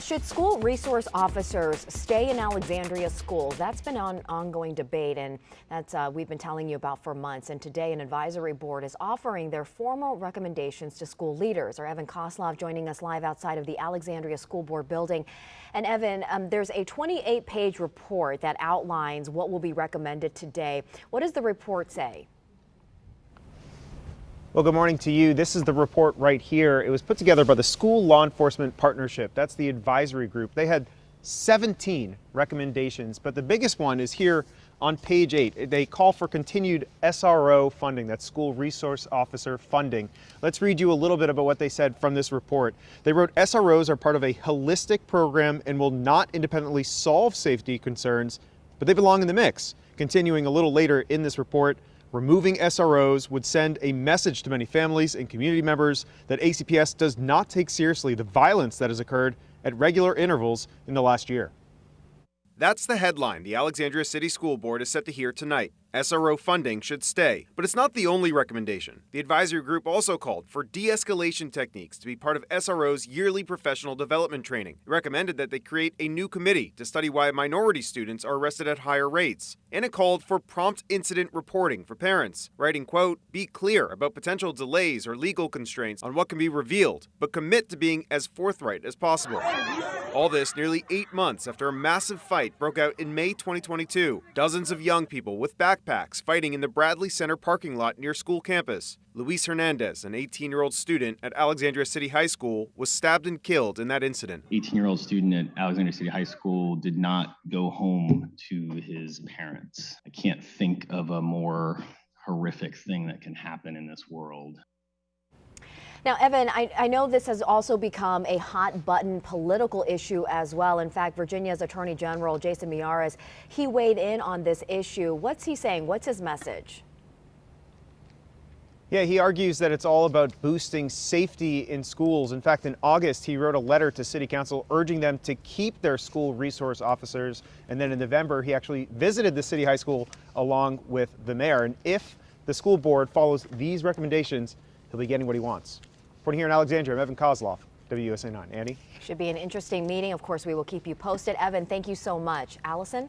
Should school resource officers stay in Alexandria schools? That's been an ongoing debate, and that's we've been telling you about for months. And today, an advisory board is offering their formal recommendations to school leaders. Our Evan Koslov joining us live outside of the Alexandria School Board building. And Evan, there's a 28-page report that outlines what will be recommended today. What does the report say? Well, good morning to you. This is the report right here. It was put together by the School Law Enforcement Partnership. That's the advisory group. They had 17 recommendations, but the biggest one is here on page 8. They call for continued SRO funding, that's school resource officer funding. Let's read you a little bit about what they said from this report. They wrote, SROs are part of a holistic program and will not independently solve safety concerns, but they belong in the mix. Continuing a little later in this report, removing SROs would send a message to many families and community members that ACPS does not take seriously the violence that has occurred at regular intervals in the last year. That's the headline the Alexandria City School Board is set to hear tonight. SRO funding should stay. But it's not the only recommendation. The advisory group also called for de-escalation techniques to be part of SRO's yearly professional development training. It recommended that they create a new committee to study why minority students are arrested at higher rates. And it called for prompt incident reporting for parents, writing, quote, be clear about potential delays or legal constraints on what can be revealed, but commit to being as forthright as possible. All this nearly 8 months after a massive fight broke out in May 2022. Dozens of young people with backpacks fighting in the Bradley Center parking lot near school campus. Luis Hernandez, an 18-year-old student at Alexandria City High School, was stabbed and killed in that incident. 18-year-old student at Alexandria City High School did not go home to his parents. I can't think of a more horrific thing that can happen in this world. Now, Evan, I know this has also become a hot-button political issue as well. In fact, Virginia's Attorney General Jason Miyares, he weighed in on this issue. What's he saying? What's his message? Yeah, he argues that it's all about boosting safety in schools. In fact, in August, he wrote a letter to City Council urging them to keep their school resource officers. And then in November, he actually visited the City High School along with the mayor. And if the school board follows these recommendations, he'll be getting what he wants. Reporting here in Alexandria, I'm Evan Koslov, WUSA 9. Andy? Should be an interesting meeting. Of course, we will keep you posted. Evan, thank you so much. Allison?